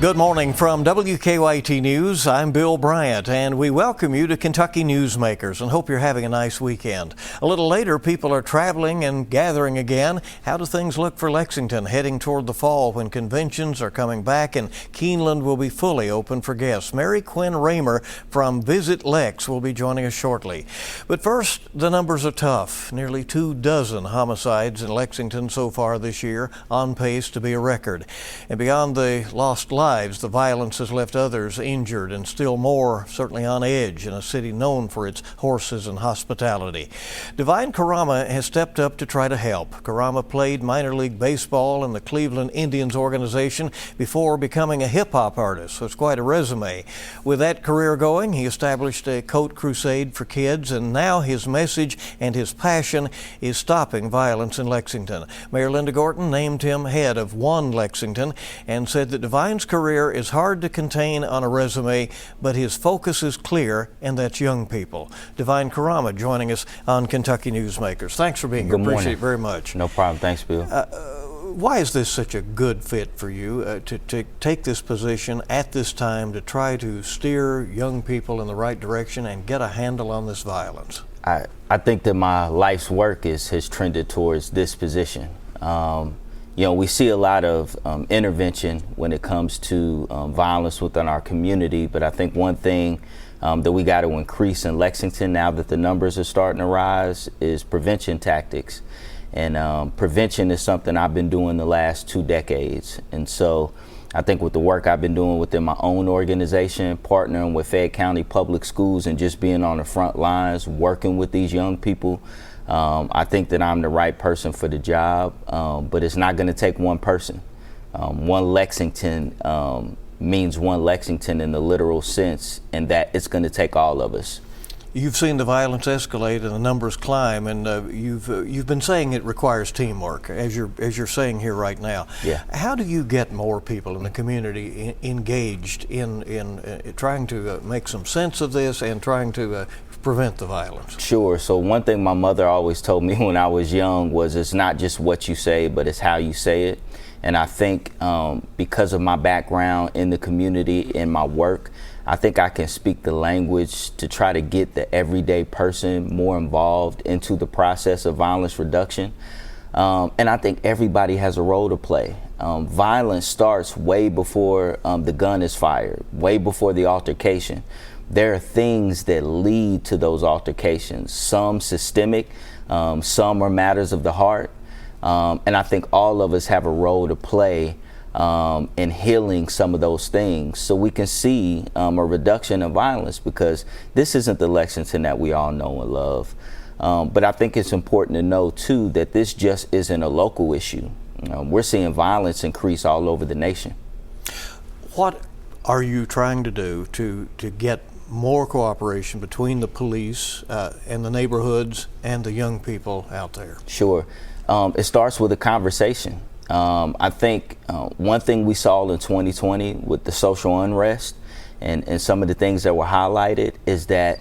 Good morning from WKYT News. I'm Bill Bryant, and we welcome you to Kentucky Newsmakers and hope you're having a nice weekend. A little later, people are traveling and gathering again. How do things look for Lexington heading toward the fall when conventions are coming back and Keeneland will be fully open for guests? Mary Quinn Raymer from Visit Lex will be joining us shortly. But first, the numbers are tough. Nearly 24 homicides in Lexington so far this year, on pace to be a record. And beyond the lost lives, the violence has left others injured and still more certainly on edge in a city known for its horses and hospitality. Devine Carama has stepped up to try to help. Carama played minor league baseball in the Cleveland Indians organization before becoming a hip-hop artist, so it's quite a resume. With that career going, he established a coat crusade for kids, and now his message and his passion is stopping violence in Lexington. Mayor Linda Gorton named him head of One Lexington and said that Devine's career is hard to contain on a resume, but his focus is clear, and that's young people. Devine Carama joining us on Kentucky Newsmakers. Thanks for being here. Appreciate it very much. No problem. Thanks, Bill. Why is this such a good fit for you to take this position at this time to try to steer young people in the right direction and get a handle on this violence? I think that my life's work has trended towards this position. You know, we see a lot of intervention when it comes to violence within our community, but I think one thing that we got to increase in Lexington now that the numbers are starting to rise is prevention tactics. And prevention is something I've been doing the last 2 decades. And so I think with the work I've been doing within my own organization, partnering with Fayette County Public Schools and just being on the front lines, working with these young people, I think that I'm the right person for the job, but it's not going to take one person. One Lexington means one Lexington in the literal sense, and that it's going to take all of us. You've seen the violence escalate and the numbers climb, and you've been saying it requires teamwork, as you're saying here right now. Yeah. How do you get more people in the community engaged in trying to make some sense of this and trying to prevent the violence? Sure. So one thing my mother always told me when I was young was it's not just what you say, but it's how you say it. And I think because of my background in the community, in my work, I think I can speak the language to try to get the everyday person more involved into the process of violence reduction. And I think everybody has a role to play. Violence starts way before the gun is fired, way before the altercation. There are things that lead to those altercations, some systemic, some are matters of the heart. And I think all of us have a role to play in healing some of those things so we can see a reduction of violence, because this isn't the Lexington that we all know and love. But I think it's important to know, too, that this just isn't a local issue. We're seeing violence increase all over the nation. What are you trying to do to get more cooperation between the police and the neighborhoods and the young people out there? Sure. It starts with a conversation. I think one thing we saw in 2020 with the social unrest and some of the things that were highlighted is that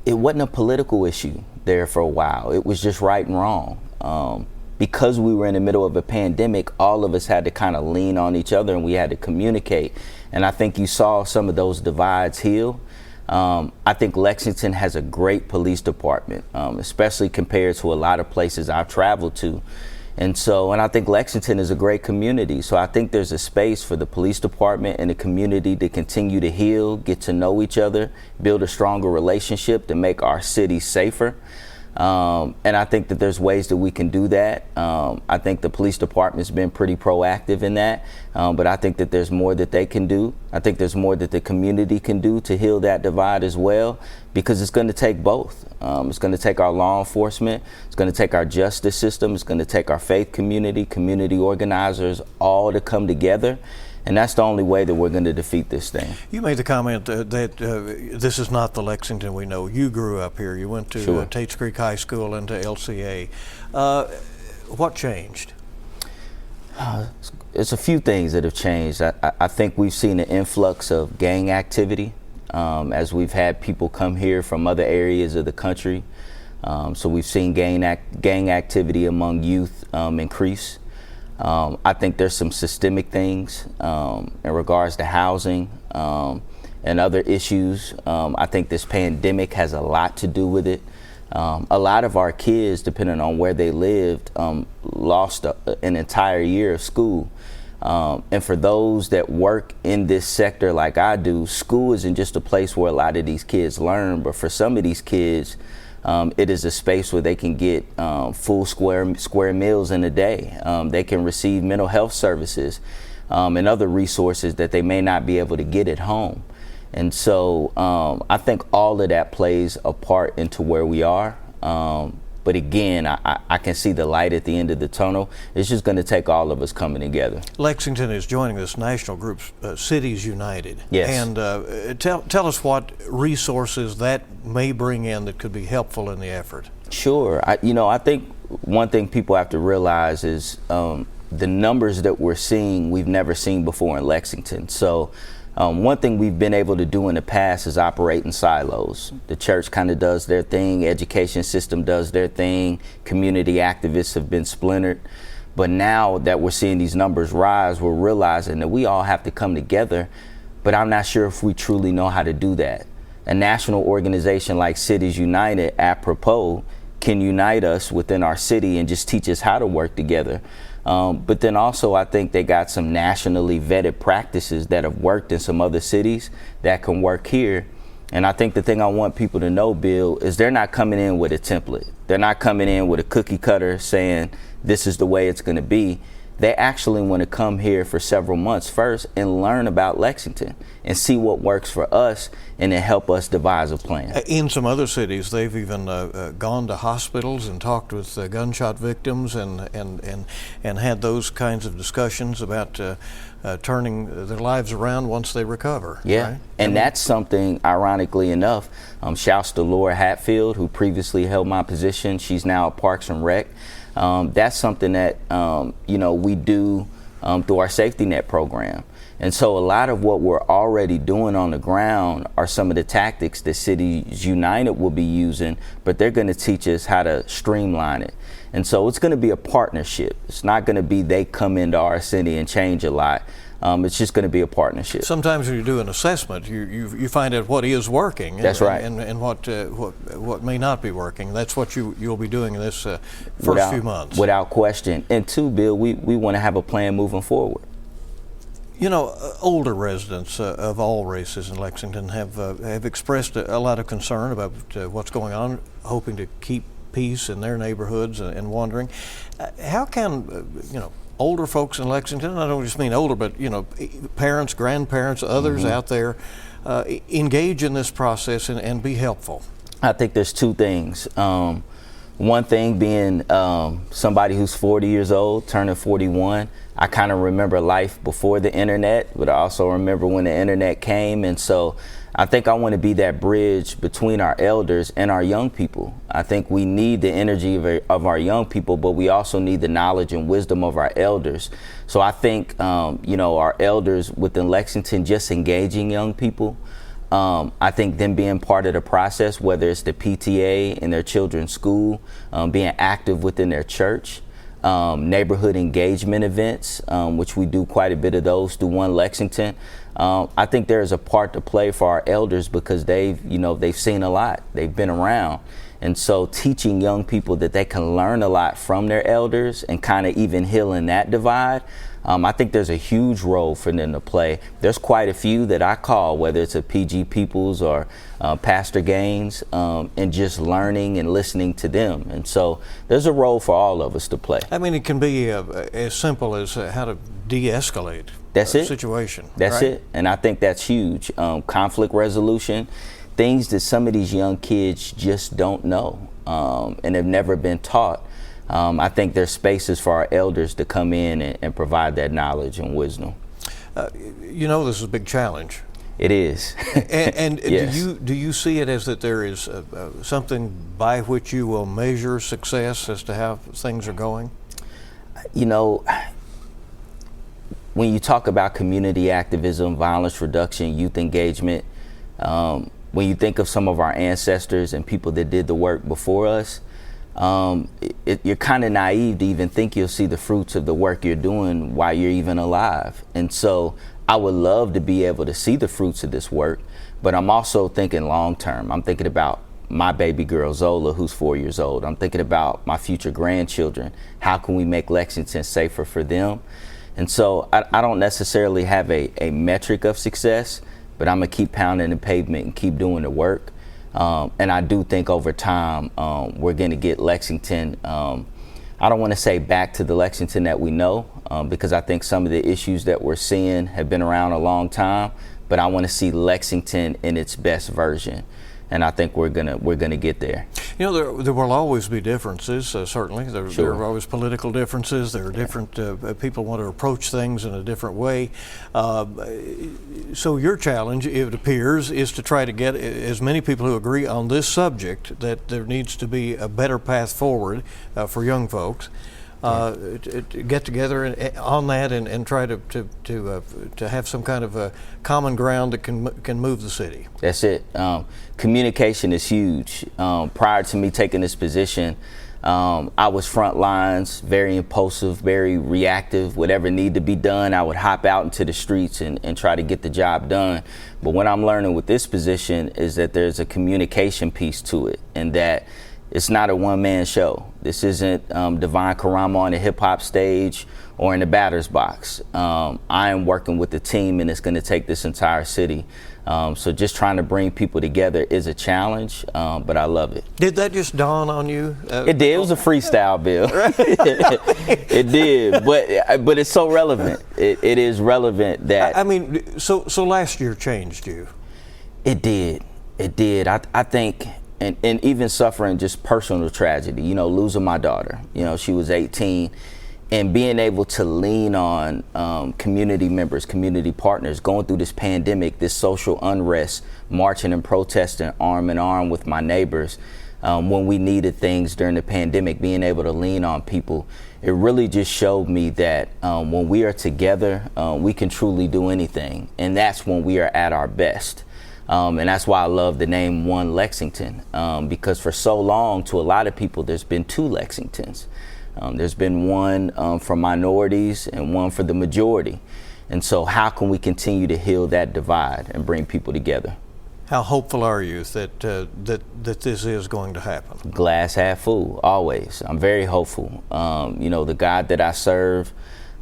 it wasn't a political issue there for a while. It was just right and wrong. Because we were in the middle of a pandemic, all of us had to kind of lean on each other and we had to communicate. And I think you saw some of those divides heal. I think Lexington has a great police department, especially compared to a lot of places I've traveled to. And I think Lexington is a great community. So I think there's a space for the police department and the community to continue to heal, get to know each other, build a stronger relationship to make our city safer. And I think that there's ways that we can do that. I think the police department's been pretty proactive in that, but I think that there's more that they can do. I think there's more that the community can do to heal that divide as well, because it's going to take both. It's going to take our law enforcement, it's going to take our justice system, it's going to take our faith community, community organizers, all to come together. And that's the only way that we're going to defeat this thing. You made the comment that this is not the Lexington we know. You grew up here. You went to Sure. Tates Creek High School and to LCA. What changed? It's a few things that have changed. I think we've seen an influx of gang activity as we've had people come here from other areas of the country. So we've seen gang activity among youth increase. I think there's some systemic things in regards to housing and other issues. I think this pandemic has a lot to do with it. A lot of our kids, depending on where they lived, lost an entire year of school. And for those that work in this sector like I do, school isn't just a place where a lot of these kids learn, but for some of these kids, it is a space where they can get full square meals in a day. They can receive mental health services and other resources that they may not be able to get at home. And so I think all of that plays a part into where we are. But again, I can see the light at the end of the tunnel. It's just going to take all of us coming together. Lexington is joining this national group, Cities United. Yes. And tell us what resources that may bring in that could be helpful in the effort. Sure. I think one thing people have to realize is the numbers that we're seeing, we've never seen before in Lexington. So one thing we've been able to do in the past is operate in silos. The church kind of does their thing, education system does their thing, community activists have been splintered. But now that we're seeing these numbers rise, we're realizing that we all have to come together, but I'm not sure if we truly know how to do that. A national organization like Cities United, apropos, can unite us within our city and just teach us how to work together. But then also I think they got some nationally vetted practices that have worked in some other cities that can work here. And I think the thing I want people to know, Bill, is they're not coming in with a template. They're not coming in with a cookie cutter saying this is the way it's going to be. They actually want to come here for several months first and learn about Lexington and see what works for us and then help us devise a plan. In some other cities, they've even gone to hospitals and talked with gunshot victims and had those kinds of discussions about turning their lives around once they recover. Yeah, right? And that's something, ironically enough, shouts to Laura Hatfield, who previously held my position. She's now at Parks and Rec. That's something that we do through our safety net program. And so a lot of what we're already doing on the ground are some of the tactics that Cities United will be using, but they're going to teach us how to streamline it. And so it's going to be a partnership. It's not going to be they come into our city and change a lot. It's just going to be a partnership. Sometimes when you do an assessment, you find out what is working. That's right. And what may not be working. That's what you'll be doing in this first few months. Without question. And two, Bill, we want to have a plan moving forward. You know, older residents of all races in Lexington have expressed a lot of concern about what's going on, hoping to keep peace in their neighborhoods and wondering how can older folks in Lexington, I don't just mean older, but parents, grandparents, others out there engage in this process and be helpful. I think there's two things. One thing being somebody who's 40 years old, turning 41. I kind of remember life before the internet, but I also remember when the internet came. And so I think I want to be that bridge between our elders and our young people. I think we need the energy of our young people, but we also need the knowledge and wisdom of our elders. So I think, our elders within Lexington just engaging young people. I think them being part of the process, whether it's the PTA in their children's school, being active within their church, neighborhood engagement events, which we do quite a bit of those through One Lexington. I think there is a part to play for our elders because they've seen a lot, they've been around. And so teaching young people that they can learn a lot from their elders and kind of even healing that divide, I think there's a huge role for them to play. There's quite a few that I call, whether it's a PG Peoples or Pastor Gaines, and just learning and listening to them. And so there's a role for all of us to play. I mean, it can be as simple as how to de-escalate a situation. That's right? it. And I think that's huge. Conflict resolution, things that some of these young kids just don't know and have never been taught. I think there's spaces for our elders to come in and provide that knowledge and wisdom. This is a big challenge. It is. and Yes. do you see it as that there is something by which you will measure success as to how things are going? When you talk about community activism, violence reduction, youth engagement, when you think of some of our ancestors and people that did the work before us, you're kind of naive to even think you'll see the fruits of the work you're doing while you're even alive. And so I would love to be able to see the fruits of this work, but I'm also thinking long term. I'm thinking about my baby girl Zola, who's 4 years old. I'm thinking about my future grandchildren. How can we make Lexington safer for them? And so I don't necessarily have a metric of success, but I'm gonna keep pounding the pavement and keep doing the work. And I do think over time, we're gonna get Lexington, I don't wanna say back to the Lexington that we know, because I think some of the issues that we're seeing have been around a long time, but I wanna see Lexington in its best version. And I think we're gonna get there. You know, there will always be differences. Certainly, there are always political differences. There are different people want to approach things in a different way. So your challenge, it appears, is to try to get as many people who agree on this subject, that there needs to be a better path forward for young folks. To get together on that and try to have some kind of a common ground that can move the city. That's it. Communication is huge. Prior to me taking this position, I was front lines, very impulsive, very reactive. Whatever needed to be done, I would hop out into the streets and try to get the job done. But what I'm learning with this position is that there's a communication piece to it, and that it's not a one-man show. This isn't Devine Carama on the hip-hop stage or in the batter's box. I am working with the team, and it's going to take this entire city. So just trying to bring people together is a challenge, but I love it. Did that just dawn on you? It did. It was a freestyle, Bill. It did, but it's so relevant. It is relevant that. I mean, so last year changed you. It did. It did. I think. And even suffering just personal tragedy, you know, losing my daughter, you know, she was 18, and being able to lean on community members, community partners, going through this pandemic, this social unrest, marching and protesting arm in arm with my neighbors when we needed things during the pandemic, being able to lean on people. It really just showed me that when we are together, we can truly do anything. And that's when we are at our best. And that's why I love the name One Lexington, because for so long, to a lot of people, there's been two Lexingtons. There's been one for minorities and one for the majority. And so how can we continue to heal that divide and bring people together? How hopeful are you that this is going to happen? Glass half full, always. I'm very hopeful. You know, the God that I serve,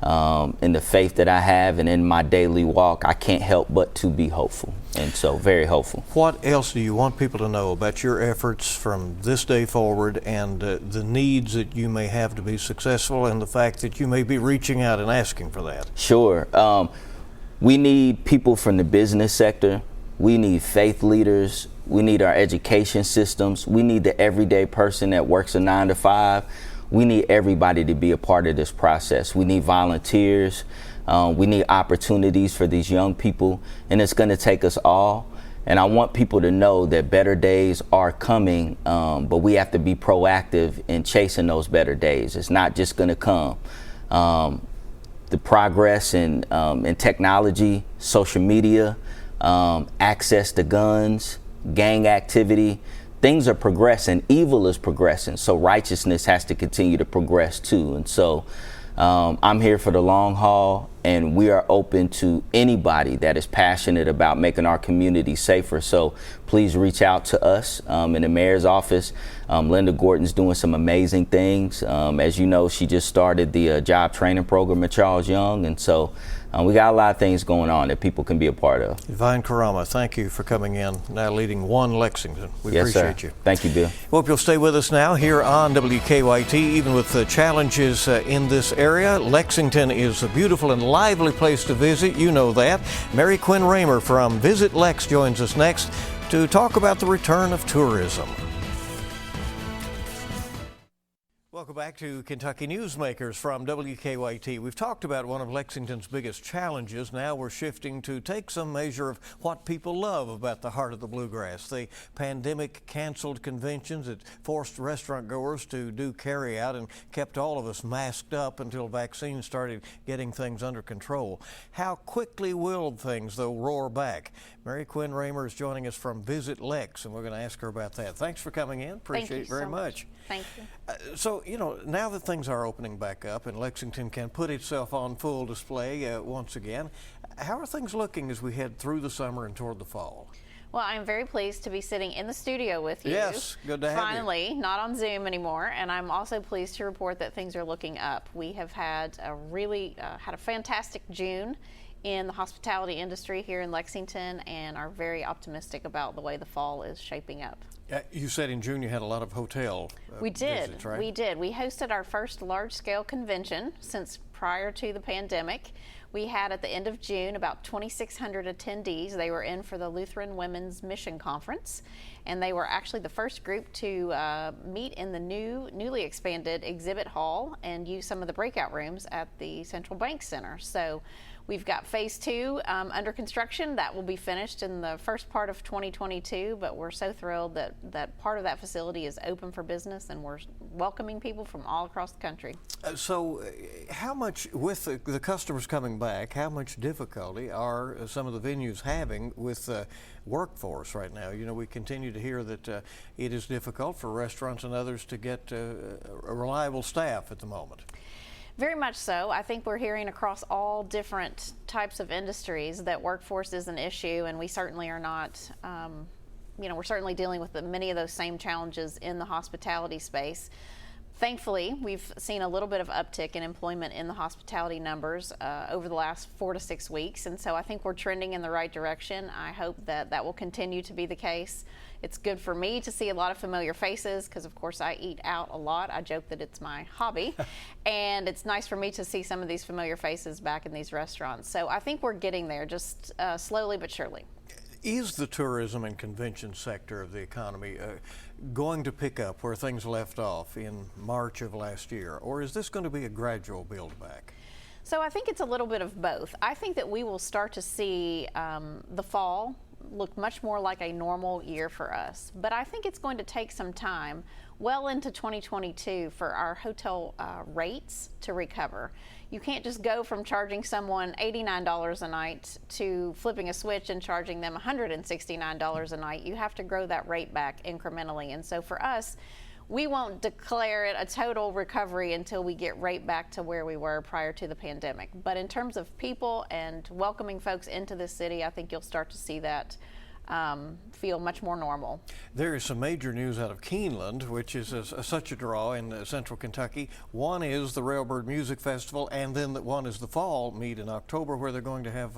in the faith that I have, and in my daily walk, I can't help but to be hopeful. And so very hopeful. What else do you want people to know about your efforts from this day forward, and the needs that you may have to be successful, and the fact that you may be reaching out and asking for that? Sure. We need people from the business sector. We need faith leaders. We need our education systems. We need the everyday person that works a 9 to 5. We need everybody to be a part of this process. We need volunteers. We need opportunities for these young people, and it's going to take us all. And I want people to know that better days are coming, but we have to be proactive in chasing those better days. It's not just going to come. The progress in technology, social media, access to guns, gang activity, things are progressing. Evil is progressing, so righteousness has to continue to progress too. And so I'm here for the long haul, and we are open to anybody that is passionate about making our community safer. So please reach out to us in the mayor's office. Linda Gordon's doing some amazing things. As you know, she just started the job training program at Charles Young, and so we got a lot of things going on that people can be a part of. Devine Carama, thank you for coming in, now leading One Lexington. We appreciate you. Thank you, Bill. Hope you'll stay with us now here on WKYT. Even with the challenges in this area, Lexington is a beautiful and lively place to visit. You know that. Mary Quinn Raymer from Visit Lex joins us next to talk about the return of tourism. Welcome back to Kentucky Newsmakers from WKYT. We've talked about one of Lexington's biggest challenges. Now we're shifting to take some measure of what people love about the heart of the bluegrass. The pandemic canceled conventions. It forced restaurant goers to do carry out and kept all of us masked up until vaccines started getting things under control. How quickly will things, though, roar back? Mary Quinn Raymer is joining us from Visit Lex, and we're going to ask her about that. Thanks for coming in. Appreciate it very much. Thank you. So, now that things are opening back up and Lexington can put itself on full display once again, how are things looking as we head through the summer and toward the fall? Well, I'm very pleased to be sitting in the studio with you. Yes, good to have you. Finally, not on Zoom anymore, and I'm also pleased to report that things are looking up. We have had a fantastic June in the hospitality industry here in Lexington, and are very optimistic about the way the fall is shaping up. You said in June you had a lot of hotel visits, right? We did. We hosted our first large-scale convention since prior to the pandemic. We had at the end of June about 2,600 attendees. They were in for the Lutheran Women's Mission Conference, and they were actually the first group to meet in the newly expanded exhibit hall and use some of the breakout rooms at the Central Bank Center. So we've got phase 2 under construction. That will be finished in the first part of 2022, but we're so thrilled that part of that facility is open for business, and we're welcoming people from all across the country. So how much, with the customers coming back, how much difficulty are some of the venues having with workforce right now? We continue to hear that it is difficult for restaurants and others to get a reliable staff at the moment. Very much so. I think we're hearing across all different types of industries that workforce is an issue, and we certainly are not, we're certainly dealing with many of those same challenges in the hospitality space. Thankfully, we've seen a little bit of uptick in employment in the hospitality numbers over the last 4 to 6 weeks, and so I think we're trending in the right direction. I hope that will continue to be the case. It's good for me to see a lot of familiar faces because, of course, I eat out a lot. I joke that it's my hobby, and it's nice for me to see some of these familiar faces back in these restaurants. So I think we're getting there, just slowly but surely. Is the tourism and convention sector of the economy going to pick up where things left off in March of last year, or is this going to be a gradual build back? So I think it's a little bit of both. I think that we will start to see the fall look much more like a normal year for us. But I think it's going to take some time, well into 2022, for our hotel rates to recover. You can't just go from charging someone $89 a night to flipping a switch and charging them $169 a night. You have to grow that rate back incrementally. And so for us, we won't declare it a total recovery until we get right back to where we were prior to the pandemic. But in terms of people and welcoming folks into the city, I think you'll start to see that feel much more normal. There is some major news out of Keeneland, which is such a draw in central Kentucky. One is the Railbird Music Festival, and then one is the fall meet in October, where they're going to have,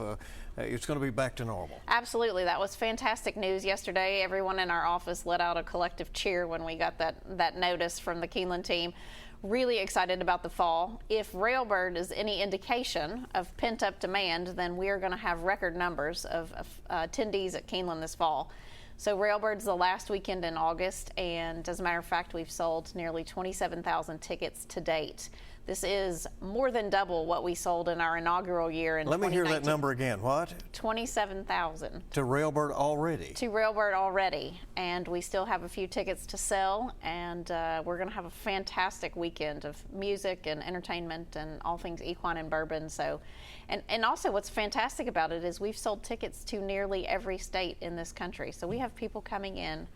it's going to be back to normal. Absolutely. That was fantastic news yesterday. Everyone in our office let out a collective cheer when we got that notice from the Keeneland team. Really excited about the fall. If Railbird is any indication of pent-up demand, then we are going to have record numbers of attendees at Keeneland this fall. So Railbird's the last weekend in August, and as a matter of fact, we've sold nearly 27,000 tickets to date. This is more than double what we sold in our inaugural year in 2019. Let me hear that number again. What? 27,000. To Railbird already? To Railbird already. And we still have a few tickets to sell, and we're going to have a fantastic weekend of music and entertainment and all things equine and bourbon. So, and also what's fantastic about it is we've sold tickets to nearly every state in this country. So we have people coming in,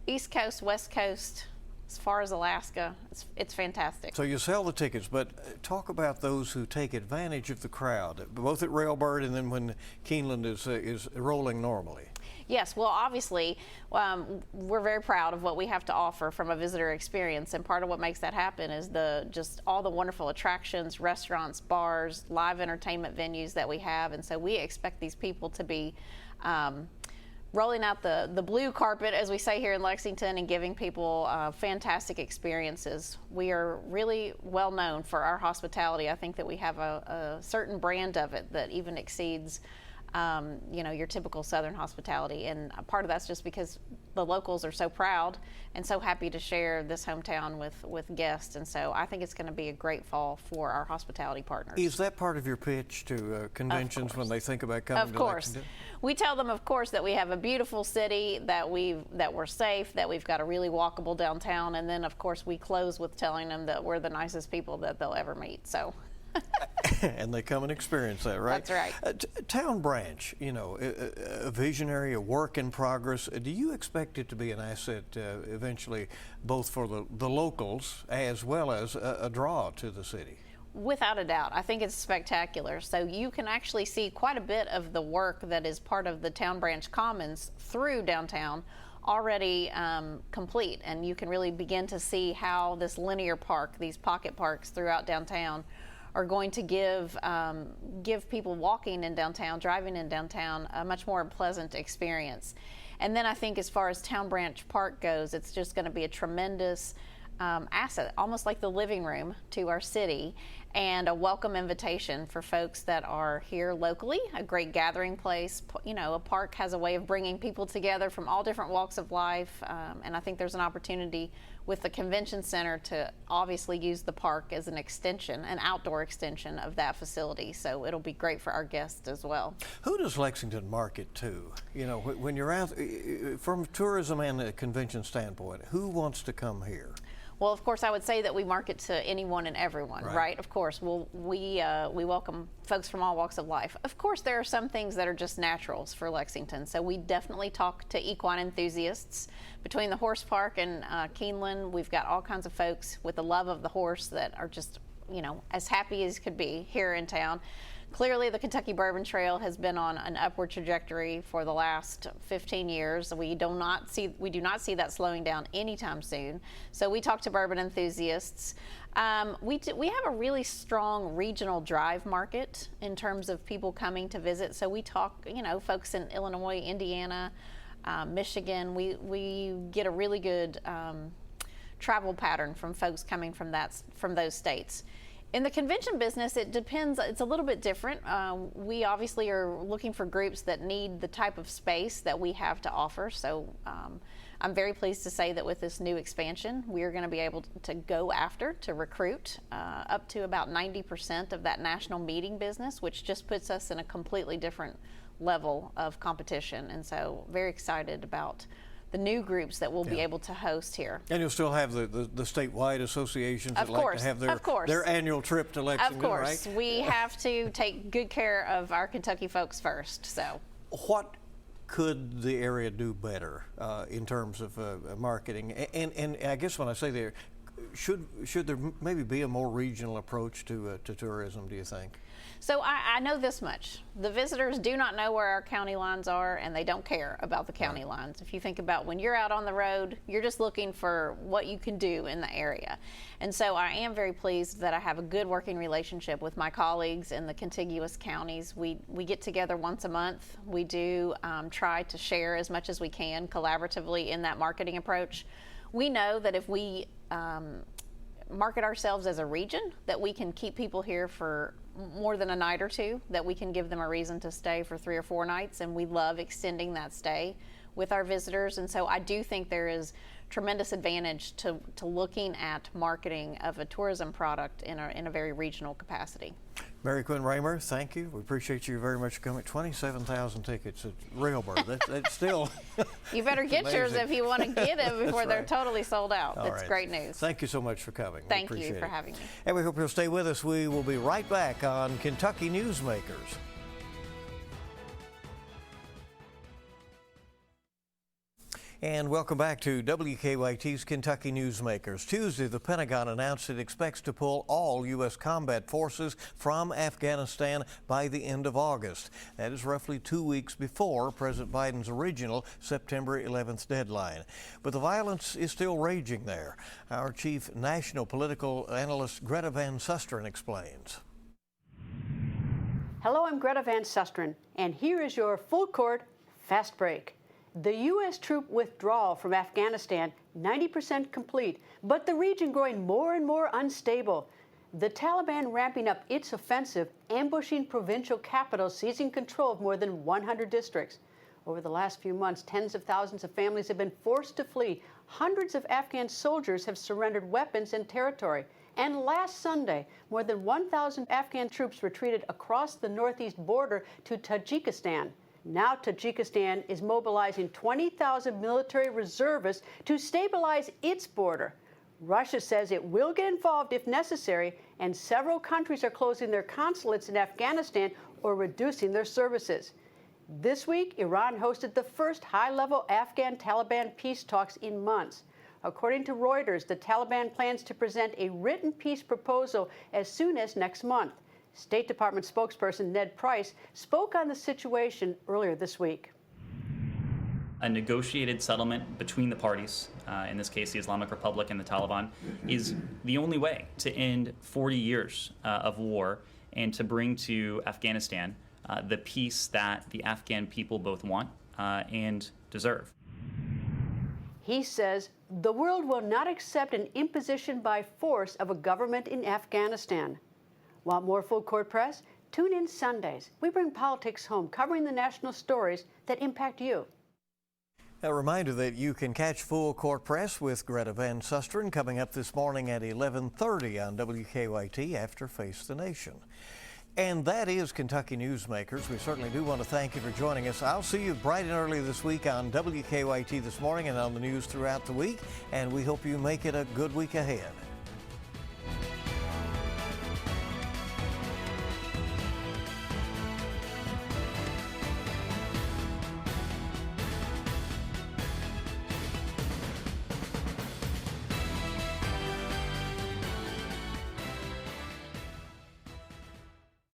East Coast, West Coast, as far as Alaska. It's fantastic. So you sell the tickets, but talk about those who take advantage of the crowd, both at Railbird and then when Keeneland is rolling normally. Yes, well, obviously, we're very proud of what we have to offer from a visitor experience, and part of what makes that happen is just all the wonderful attractions, restaurants, bars, live entertainment venues that we have, and so we expect these people to be rolling out the blue carpet, as we say here in Lexington, and giving people fantastic experiences. We are really well known for our hospitality. I think that we have a certain brand of it that even exceeds your typical Southern hospitality, and part of that's just because the locals are so proud and so happy to share this hometown with guests, and so I think it's going to be a great fall for our hospitality partners. Is that part of your pitch to conventions when they think about coming to Lexington? Of course. We tell them, of course, that we have a beautiful city, that we're safe, that we've got a really walkable downtown, and then, of course, we close with telling them that we're the nicest people that they'll ever meet. So. And they come and experience that, right? That's right. Town Branch, you know, a visionary, a work in progress. Do you expect it to be an asset eventually, both for the locals as well as a draw to the city? Without a doubt. I think it's spectacular. So you can actually see quite a bit of the work that is part of the Town Branch Commons through downtown already complete. And you can really begin to see how this linear park, these pocket parks throughout downtown, are going to give people walking in downtown, driving in downtown, a much more pleasant experience. And then I think as far as Town Branch Park goes, it's just going to be a tremendous asset, almost like the living room to our city, and a welcome invitation for folks that are here locally, a great gathering place. You know, a park has a way of bringing people together from all different walks of life, and I think there's an opportunity with the convention center to obviously use the park as an extension, an outdoor extension of that facility. So it'll be great for our guests as well. Who does Lexington market to? You know, when you're out, from tourism and a convention standpoint, who wants to come here? Well, of course, I would say that we market to anyone and everyone, right? Of course, we welcome folks from all walks of life. Of course, there are some things that are just naturals for Lexington, so we definitely talk to equine enthusiasts. Between the horse park and Keeneland, we've got all kinds of folks with the love of the horse that are just, you know, as happy as could be here in town. Clearly, the Kentucky Bourbon Trail has been on an upward trajectory for the last 15 years. We do not see that slowing down anytime soon. So we talk to bourbon enthusiasts. We have a really strong regional drive market in terms of people coming to visit. So we talk, you know, folks in Illinois, Indiana, Michigan. We get a really good travel pattern from folks coming from those states. In the convention business, it depends. It's a little bit different. We obviously are looking for groups that need the type of space that we have to offer. So I'm very pleased to say that with this new expansion, we are going to be able to recruit up to about 90% of that national meeting business, which just puts us in a completely different level of competition. And so very excited about the new groups that we'll be able to host here. And you'll still have the statewide associations that like to have their annual trip to Lexington, right? Of course. Right? We have to take good care of our Kentucky folks first. So, what could the area do better in terms of marketing? And I guess when I say there, should there maybe be a more regional approach to tourism, do you think? So I know this much. The visitors do not know where our county lines are, and they don't care about the county lines. If you think about when you're out on the road, you're just looking for what you can do in the area. And so I am very pleased that I have a good working relationship with my colleagues in the contiguous counties. We get together once a month. We do try to share as much as we can collaboratively in that marketing approach. We know that if we market ourselves as a region, that we can keep people here for more than a night or two, that we can give them a reason to stay for 3 or 4 nights, and we love extending that stay with our visitors. And so I do think there is tremendous advantage to looking at marketing of a tourism product in a very regional capacity. Mary Quinn Raymer, thank you. We appreciate you very much coming. 27,000 tickets at Railbird. That's still You better get yours if you want to get them before they're totally sold out. All It's right. Great news. Thank you so much for coming. Thank you for having me. And we hope you'll stay with us. We will be right back on Kentucky Newsmakers. And welcome back to WKYT's Kentucky Newsmakers. Tuesday, the Pentagon announced it expects to pull all U.S. combat forces from Afghanistan by the end of August. That is roughly 2 weeks before President Biden's original September 11th deadline. But the violence is still raging there. Our chief national political analyst, Greta Van Susteren, explains. Hello, I'm Greta Van Susteren, and here is your full court fast break. The U.S. troop withdrawal from Afghanistan, 90% complete, but the region growing more and more unstable. The Taliban ramping up its offensive, ambushing provincial capitals, seizing control of more than 100 districts. Over the last few months, tens of thousands of families have been forced to flee. Hundreds of Afghan soldiers have surrendered weapons and territory. And last Sunday, more than 1,000 Afghan troops retreated across the northeast border to Tajikistan. Now Tajikistan is mobilizing 20,000 military reservists to stabilize its border. Russia says it will get involved if necessary, and several countries are closing their consulates in Afghanistan or reducing their services. This week, Iran hosted the first high-level Afghan-Taliban peace talks in months. According to Reuters, the Taliban plans to present a written peace proposal as soon as next month. State Department spokesperson Ned Price spoke on the situation earlier this week. A negotiated settlement between the parties, in this case the Islamic Republic and the Taliban, is the only way to end 40 years of war and to bring to Afghanistan the peace that the Afghan people both want and deserve. He says the world will not accept an imposition by force of a government in Afghanistan. Want more full court press? Tune in Sundays. We bring politics home, covering the national stories that impact you. A reminder that you can catch Full Court Press with Greta Van Susteren coming up this morning at 11:30 on WKYT after Face the Nation. And that is Kentucky Newsmakers. We certainly do want to thank you for joining us. I'll see you bright and early this week on WKYT this morning and on the news throughout the week. And we hope you make it a good week ahead.